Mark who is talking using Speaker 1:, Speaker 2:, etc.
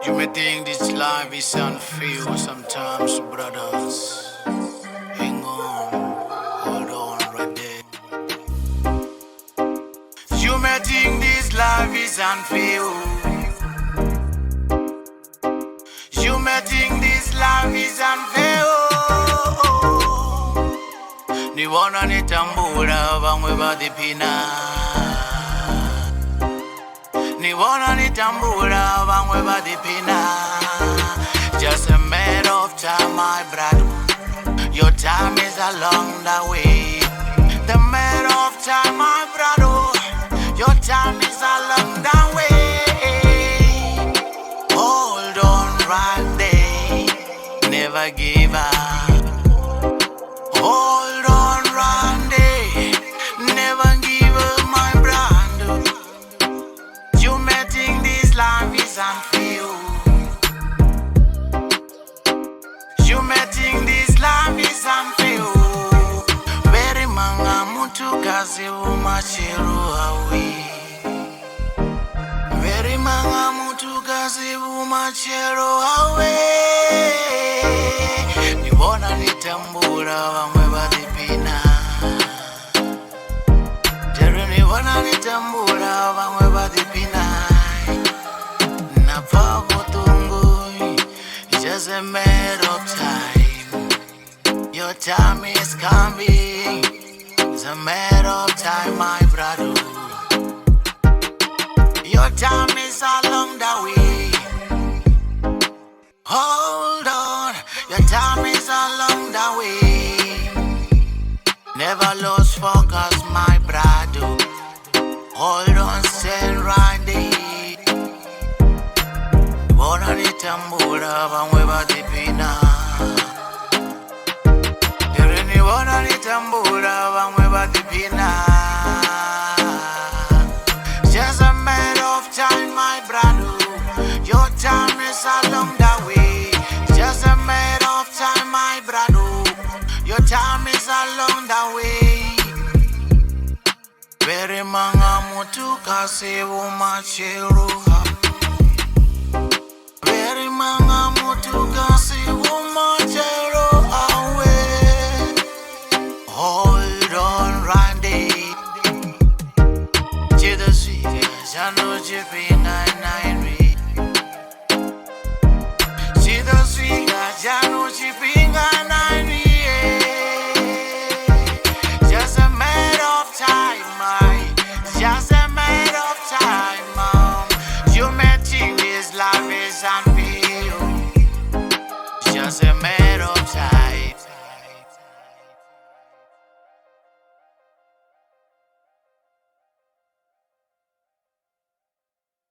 Speaker 1: You may think this life is unfair sometimes, brothers. Hang on, hold on right there. You may think this life is unfair. You may think this life is unfair. Niwona nitambura vamwe vadipina. Niwona nitambura vamwe vadipina. Just a matter of time, my brother. Your time is along the way. The matter of time, my brother. Your time is along the way. Hold on right there. Never give up. Hold on right there. Never give up, my brother. You may think this life is unfair. You may think this life is unfair. Very manga mutu kazi umachero awi. Very manga mutu kazi umachero awi. Niwona nitambura vamwe vadipina. Jero niwona nitambura vamwe vadipina. Napa votungu. Just a matter of time. Your time is coming. It's a matter of time, my brother. Your time is along the way. Hold on, your time is along the way. Never lose focus, my brother. Hold on, stand right there. Bona nitambura vamwe vadipina. Yerini bona nitambura vamwe vadipina. Just a matter of time, my brother. Your time is along the way. Just a matter of time, my brother. Your time is along the way. Very manga mutu kasi umachero. Very manga mutu kasi umachero awe. Hold on right there. Chida swiga jano chipinga nairi. Chida swiga jano chipinga nairi. Just a matter of time, just a matter of time. You may think this life is unfair.